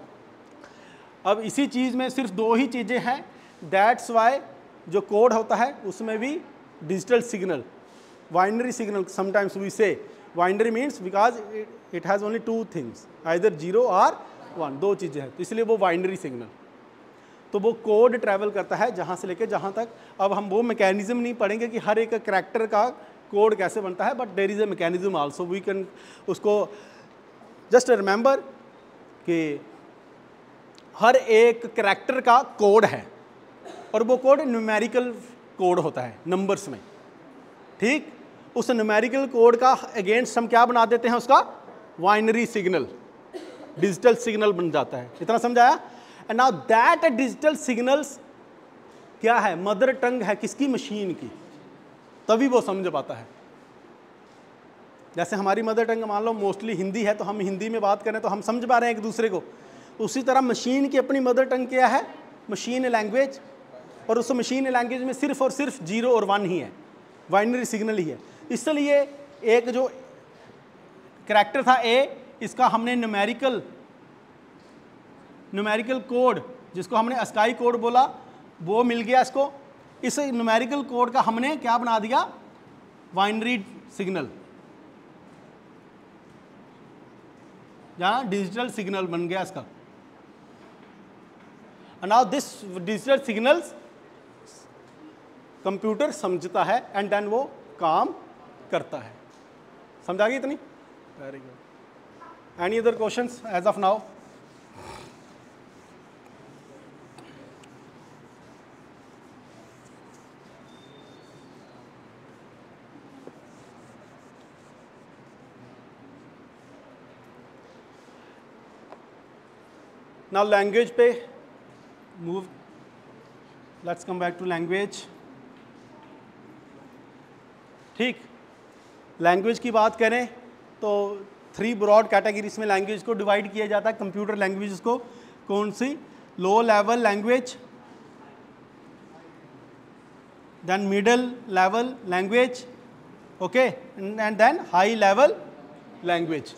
A: अब इसी चीज़ में सिर्फ दो ही चीज़ें हैं, दैट्स वाई जो कोड होता है उसमें भी digital signal, binary signal sometimes we say. Binary means because it has only 2 things, either 0 और 1, दो चीज़ें हैं, तो इसलिए वो बाइनरी सिग्नल। तो वो कोड ट्रैवल करता है जहाँ से लेके जहाँ तक। अब हम वो मैकेनिज्म नहीं पढ़ेंगे कि हर एक करैक्टर का कोड कैसे बनता है, but there is a mechanism also, we can उसको जस्ट रिमेंबर कि हर एक करैक्टर का कोड है, और वो कोड न्यूमेरिकल कोड होता है, नंबर्स में, ठीक। उस न्यूमेरिकल कोड का अगेंस्ट हम क्या बना देते हैं, उसका बाइनरी सिग्नल, डिजिटल सिग्नल बन जाता है। इतना समझाया। And now that digital signals क्या है, मदर टंग है किसकी, मशीन की, तभी वो समझ पाता है। जैसे हमारी मदर टंग मान लो मोस्टली हिंदी है, तो हम हिंदी में बात करें तो हम समझ पा रहे हैं एक दूसरे को। उसी तरह मशीन की अपनी मदर टंग क्या है, मशीन लैंग्वेज, और उस मशीन लैंग्वेज में सिर्फ और सिर्फ 0 और 1 ही है, बाइनरी सिग्नल ही है। इसलिए एक जो करैक्टर था ए, इसका हमने न्यूमेरिकल कोड, जिसको हमने अस्काई कोड बोला, वो मिल गया इसको। इस न्यूमेरिकल कोड का हमने क्या बना दिया, बाइनरी सिग्नल, जहाँ डिजिटल सिग्नल बन गया इसका। Now this digital signals computer समझता है एंड देन वो काम करता है। समझा गई इतनी? Very good. Any other questions as of now? Now language पे move, let's come back to language. ठीक, लैंग्वेज की बात करें तो 3 ब्रॉड कैटेगरीज में लैंग्वेज को डिवाइड किया जाता है। कंप्यूटर लैंग्वेज को कौन सी, low level language, then middle level language, okay, and then high level language.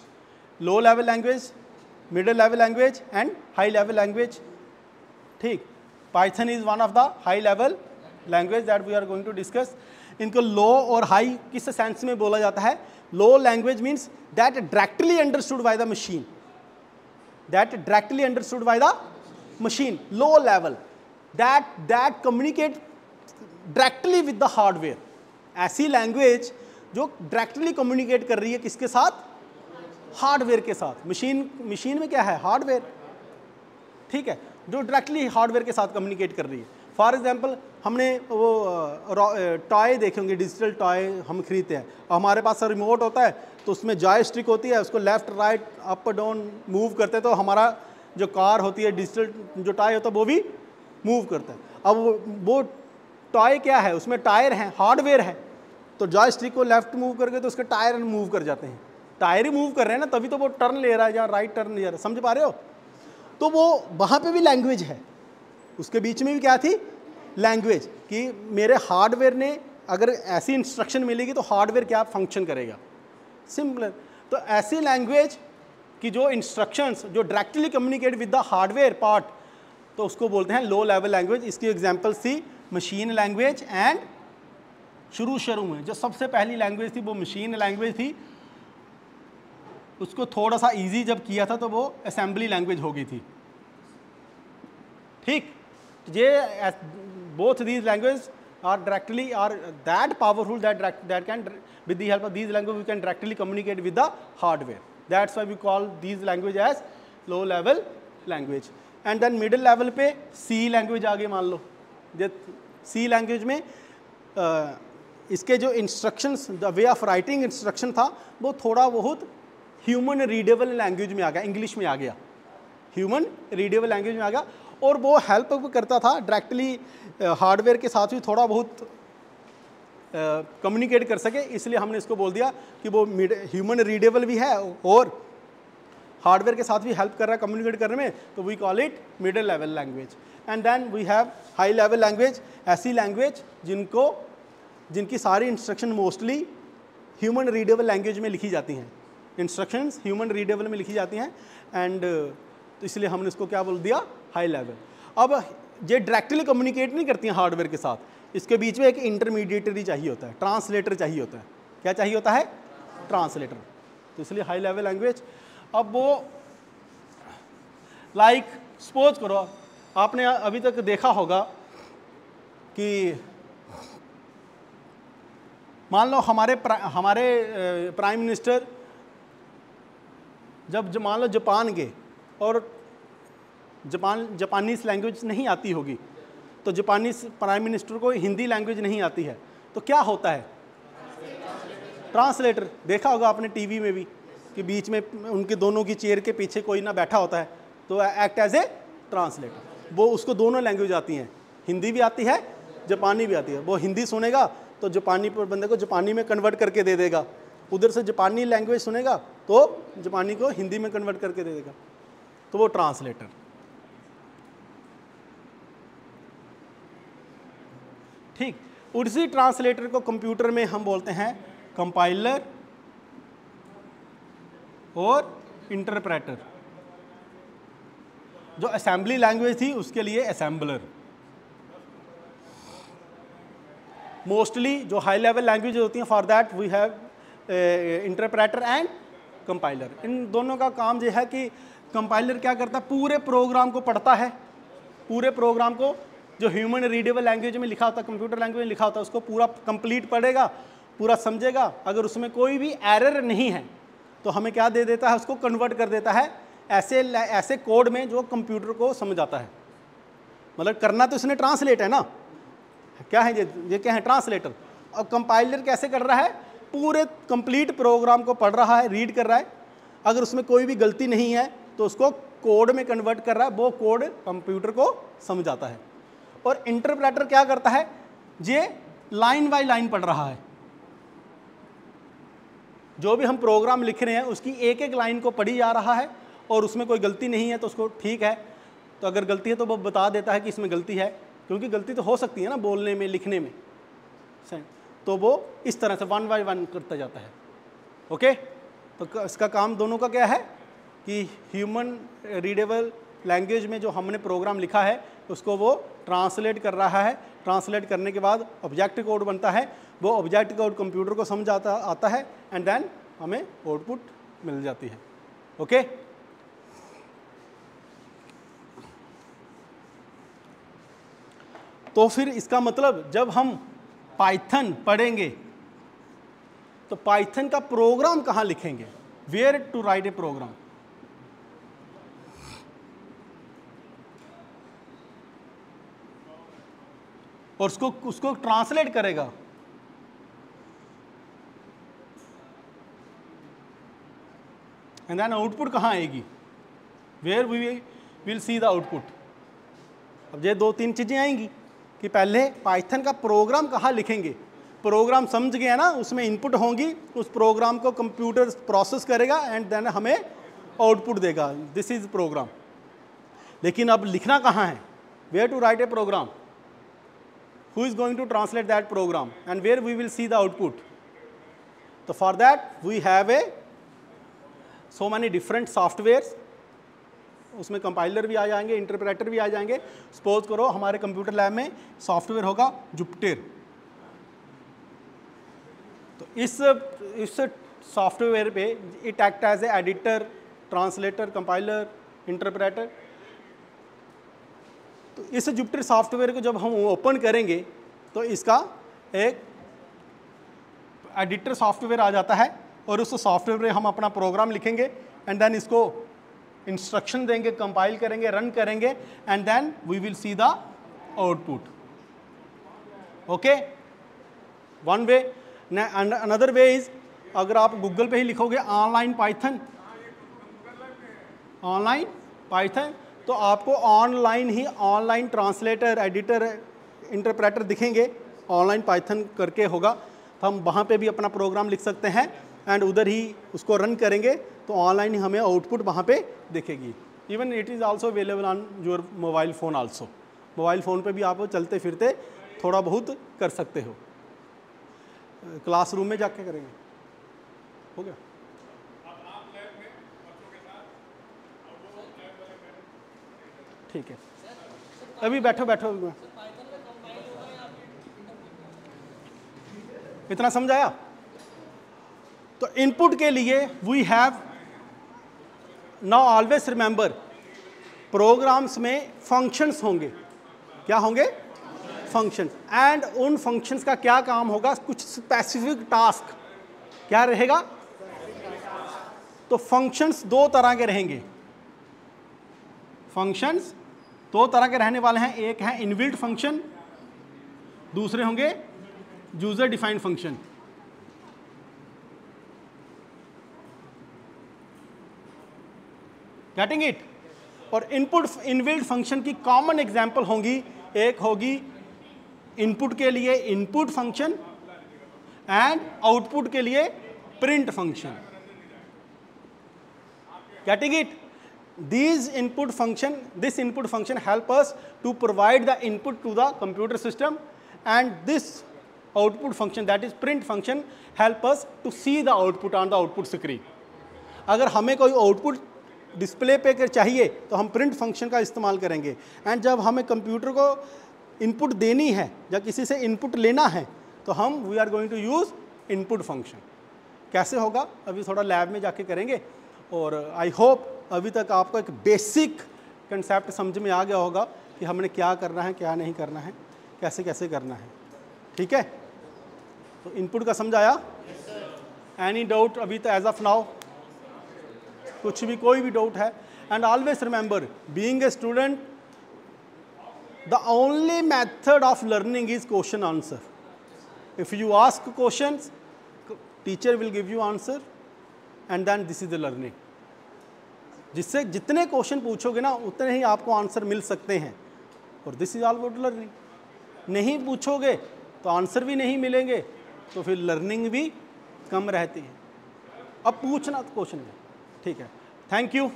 A: Low level language, middle level language and high level language. ठीक, Python is one of the high level language that we are going to discuss. इनको लो और हाई किस सेंस में बोला जाता है? Low language means that directly understood by the machine, that directly understood by the machine. Low level that communicate directly with the hardware. ऐसी लैंग्वेज जो डायरेक्टली कम्युनिकेट कर रही है किसके साथ? हार्डवेयर के साथ। मशीन में क्या है? हार्डवेयर, ठीक है, जो डायरेक्टली हार्डवेयर के साथ कम्युनिकेट कर रही है। फॉर एग्जांपल हमने वो टॉय देखे होंगे, डिजिटल टॉय हम खरीदते हैं, हमारे पास रिमोट होता है तो उसमें जॉयस्टिक होती है, उसको left right up down move करते हैं तो हमारा जो कार होती है, डिजिटल जो टॉय होता है वो भी मूव करता है। अब वो टॉय क्या है? उसमें टायर हैं, हार्डवेयर है, तो जॉयस्टिक को लेफ्ट मूव करके तो उसके टायर मूव कर जाते हैं। टायर ही मूव कर रहे हैं ना, तभी तो वो टर्न ले रहा है या राइट टर्न ले रहा है। समझ पा रहे हो? तो वो वहाँ पे भी लैंग्वेज है, उसके बीच में भी क्या थी? लैंग्वेज, कि मेरे हार्डवेयर ने अगर ऐसी इंस्ट्रक्शन मिलेगी तो हार्डवेयर क्या फंक्शन करेगा, सिंपल। तो ऐसी लैंग्वेज की जो इंस्ट्रक्शंस जो directly communicate with the hardware part, तो उसको बोलते हैं लो लेवल लैंग्वेज। इसकी एग्जांपल्स थी मशीन लैंग्वेज एंड शुरू में जो सबसे पहली लैंग्वेज थी वो मशीन लैंग्वेज थी। उसको थोड़ा सा इजी जब किया था तो वो असेंबली लैंग्वेज हो गई थी। ठीक, ये both these language are directly are that powerful that can with the help of these language we can directly communicate with the hardware. That's why we call these language as low level language. And then middle level पे सी लैंग्वेज आ गई। मान लो सी लैंग्वेज में इसके जो instructions, the way of writing instruction था वो थोड़ा बहुत ह्यूमन रीडेबल लैंग्वेज में आ गया, इंग्लिश में आ गया, ह्यूमन रीडेबल लैंग्वेज में आ गया। और वो हेल्प करता था डायरेक्टली हार्डवेयर के साथ भी थोड़ा बहुत कम्युनिकेट कर सके, इसलिए हमने इसको बोल दिया कि वो ह्यूमन रीडेबल भी है और हार्डवेयर के साथ भी हेल्प कर रहा है कम्युनिकेट करने में, तो we call it middle level language. And then we have high level language, ऐसी लैंग्वेज जिनकी सारी instruction mostly human readable language में लिखी जाती हैं, इंस्ट्रक्शंस ह्यूमन रीडेबल में लिखी जाती हैं। एंड तो इसलिए हमने इसको क्या बोल दिया, हाई लेवल। अब ये डायरेक्टली कम्युनिकेट नहीं करती हैं हार्डवेयर के साथ, इसके बीच में एक इंटरमीडिएटरी चाहिए होता है, ट्रांसलेटर चाहिए होता है। क्या चाहिए होता है? ट्रांसलेटर। तो इसलिए हाई लेवल लैंग्वेज। अब वो लाइक सपोज करो, आपने अभी तक देखा होगा कि मान लो हमारे प्राइम मिनिस्टर जब मान लो जापान गए और जापानीज लैंग्वेज नहीं आती होगी, तो जापानीज प्राइम मिनिस्टर को हिंदी लैंग्वेज नहीं आती है, तो क्या होता है? ट्रांसलेटर। देखा होगा आपने टीवी में भी कि बीच में उनके दोनों की चेयर के पीछे कोई ना बैठा होता है, तो एक्ट एज ए ट्रांसलेटर। वो उसको दोनों लैंग्वेज आती हैं, हिंदी भी आती है, जापानी भी आती है। वो हिंदी सुनेगा तो जापानी बंदे को जापानी में कन्वर्ट करके दे देगा, उधर से जापानी लैंग्वेज सुनेगा तो जापानी को हिंदी में कन्वर्ट करके दे देगा, तो वो ट्रांसलेटर। ठीक, उसी ट्रांसलेटर को कंप्यूटर में हम बोलते हैं कंपाइलर और इंटरप्रेटर। जो असेंबली लैंग्वेज थी उसके लिए असेंबलर। मोस्टली जो हाई लेवल लैंग्वेज होती हैं, for that we have interpreter and compiler. इन दोनों का काम यह है कि कंपाइलर क्या करता है, पूरे प्रोग्राम को पढ़ता है, पूरे प्रोग्राम को जो ह्यूमन रीडेबल लैंग्वेज में लिखा होता है, कंप्यूटर लैंग्वेज में लिखा होता है, उसको पूरा कंप्लीट पढ़ेगा, पूरा समझेगा। अगर उसमें कोई भी एरर नहीं है तो हमें क्या दे देता है, उसको कन्वर्ट कर देता है ऐसे कोड में जो कंप्यूटर को समझ आता है। मतलब करना तो इसने ट्रांसलेट है ना, क्या है ये क्या है? ट्रांसलेटर। और कंपाइलर कैसे कर रहा है? पूरे कंप्लीट प्रोग्राम को पढ़ रहा है, रीड कर रहा है, अगर उसमें कोई भी गलती नहीं है तो उसको कोड में कन्वर्ट कर रहा है, वो कोड कंप्यूटर को समझ आता है। और इंटरप्रेटर क्या करता है, ये लाइन बाय लाइन पढ़ रहा है, जो भी हम प्रोग्राम लिख रहे हैं उसकी एक एक लाइन को पढ़ी जा रहा है, और उसमें कोई गलती नहीं है तो उसको ठीक है, तो अगर गलती है तो वो बता देता है कि इसमें गलती है, क्योंकि गलती तो हो सकती है ना बोलने में, लिखने में, तो वो इस तरह से वन बाय वन करता जाता है। ओके, तो इसका काम दोनों का क्या है कि ह्यूमन रीडेबल लैंग्वेज में जो हमने प्रोग्राम लिखा है उसको वो ट्रांसलेट कर रहा है, ट्रांसलेट करने के बाद ऑब्जेक्ट कोड बनता है, वो ऑब्जेक्ट कोड कंप्यूटर को समझ आता है, एंड देन हमें आउटपुट मिल जाती है। ओके, तो फिर इसका मतलब जब हम पाइथन पढ़ेंगे तो पाइथन का प्रोग्राम कहाँ लिखेंगे, where to write a program. और उसको ट्रांसलेट करेगा, एंड देन आउटपुट कहाँ आएगी, where we will see the output. अब ये दो तीन चीजें आएंगी कि पहले पाइथन का प्रोग्राम कहाँ लिखेंगे, प्रोग्राम समझ गया ना, उसमें इनपुट होंगी, उस प्रोग्राम को कंप्यूटर प्रोसेस करेगा एंड देन हमें आउटपुट देगा, दिस इज प्रोग्राम। लेकिन अब लिखना कहाँ है, where to write a program, who is going to translate that program, and where we will see the output. So for that we have so many different softwares, उसमें कंपाइलर भी आ जाएंगे, इंटरप्रेटर भी आ जाएंगे। सपोज करो हमारे कंप्यूटर लैब में सॉफ्टवेयर होगा जुपिटर, तो इस सॉफ्टवेयर पे it act as a editor, translator, compiler, interpreter. तो इस जुपिटर सॉफ्टवेयर को जब हम ओपन करेंगे तो इसका एक एडिटर सॉफ्टवेयर आ जाता है और उस सॉफ्टवेयर में हम अपना प्रोग्राम लिखेंगे एंड देन इसको इंस्ट्रक्शन देंगे, कंपाइल करेंगे, रन करेंगे and then we will see the output. Okay, one way. Another way is, अगर आप गूगल पे ही लिखोगे ऑनलाइन पाइथन, तो आपको ऑनलाइन ही ऑनलाइन ट्रांसलेटर, एडिटर, इंटरप्रेटर दिखेंगे। ऑनलाइन पाइथन करके होगा तो हम वहाँ पे भी अपना प्रोग्राम लिख सकते हैं एंड उधर ही उसको रन करेंगे तो ऑनलाइन ही हमें आउटपुट वहाँ पे दिखेगी। Even it is also available on your mobile phone also. Mobile phone पे भी आप चलते फिरते थोड़ा बहुत कर सकते हो। क्लासरूम में जाके करेंगे, हो गया। ठीक है, अभी बैठो इतना समझ आया? तो इनपुट के लिए we have now always remember, programs में फंक्शंस होंगे। क्या होंगे? फंक्शन। एंड उन फंक्शंस का क्या काम होगा? कुछ स्पेसिफिक टास्क क्या रहेगा? तो फंक्शंस दो तरह के रहेंगे। फंक्शंस दो तरह के रहने वाले हैं, एक है इनबिल्ट फंक्शन, दूसरे होंगे user defined function. Getting it? और इनपुट इनबिल्ट फंक्शन की कॉमन एग्जांपल होंगी, एक होगी इनपुट के लिए इनपुट फंक्शन एंड आउटपुट के लिए print function. Getting it? This input function help us to provide the input to the computer system, and this output function, that is print function, help us to see the output on the output screen. अगर हमें कोई आउटपुट डिस्प्ले पे चाहिए तो हम प्रिंट फंक्शन का इस्तेमाल करेंगे। एंड जब हमें कंप्यूटर को इनपुट देनी है या किसी से इनपुट लेना है तो हम we are going to use input function. कैसे होगा अभी थोड़ा लैब में जाके करेंगे। और आई होप अभी तक आपको एक बेसिक कंसेप्ट समझ में आ गया होगा कि हमने क्या करना है, क्या नहीं करना है, कैसे कैसे करना है। ठीक है, तो इनपुट का समझ आया? एनी डाउट अभी तो एज ऑफ नाउ? कुछ भी, कोई भी डाउट है? And always remember, being a student, the only method of learning is question answer. If you ask questions, teacher will give you answer and then this is the learning. जिससे जितने क्वेश्चन पूछोगे ना उतने ही आपको आंसर मिल सकते हैं, और this is all about learning. नहीं पूछोगे तो आंसर भी नहीं मिलेंगे, तो फिर लर्निंग भी कम रहती है। अब पूछना तो क्वेश्चन में। ठीक है, थैंक यू।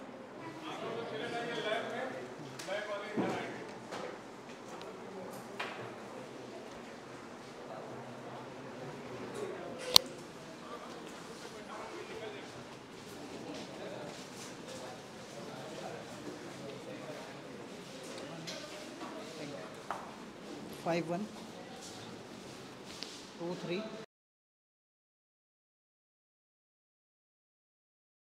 D: Five, 1, 2, 3.